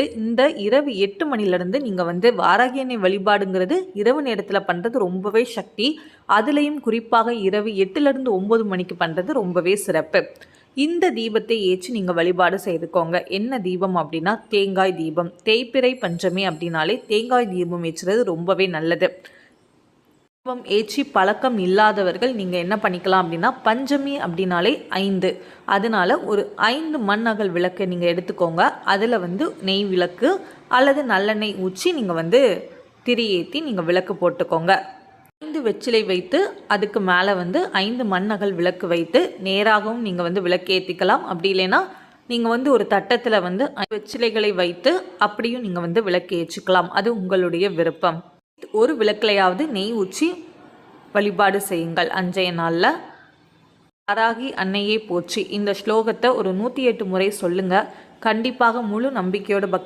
இந்த இரவு 8 மணிலேருந்து நீங்கள் வந்து வாராகி அன்னை வழிபாடுங்கிறது இரவு நேரத்தில் பண்ணுறது ரொம்பவே சக்தி. அதுலேயும் குறிப்பாக இரவு 8லேருந்து 9 மணிக்கு பண்ணுறது ரொம்பவே சிறப்பு. இந்த தீபத்தை ஏற்றி நீங்கள் வழிபாடு செய்துக்கோங்க. என்ன தீபம் அப்படின்னா தேங்காய் தீபம். தேய்பிறை பஞ்சமி அப்படின்னாலே தேங்காய் தீபம் ஏற்றுறது ரொம்பவே நல்லது. தீபம் ஏற்றி பழக்கம் இல்லாதவர்கள் நீங்கள் என்ன பண்ணிக்கலாம் அப்படின்னா பஞ்சமி அப்படின்னாலே 5, அதனால ஒரு 5 மண் அகல் விளக்கை நீங்கள் எடுத்துக்கோங்க. அதில் வந்து நெய் விளக்கு அல்லது நல்லெண்ணெய் ஊற்றி நீங்கள் வந்து திரி ஏற்றி நீங்கள் விளக்கு போட்டுக்கோங்க. 5 வெற்றிலை வைத்து அதுக்கு மேலே வந்து 5 மண் அகல் விளக்கு வைத்து நேராகவும் நீங்கள் வந்து விளக்கு ஏற்றிக்கலாம். அப்படி இல்லைன்னா நீங்கள் வந்து ஒரு தட்டத்தில் வந்து வெற்றிலைகளை வைத்து அப்படியும் நீங்கள் வந்து விளக்கு ஏற்றிக்கலாம். அது உங்களுடைய விருப்பம். ஒரு விளக்கிலையாவது நெய் ஊற்றி வழிபாடு செய்யுங்கள். அன்றைய நாளில் வாராகி அன்னையை போற்றி இந்த ஸ்லோகத்தை ஒரு 108 முறை சொல்லுங்கள். கண்டிப்பாக முழு நம்பிக்கையோட பக்தி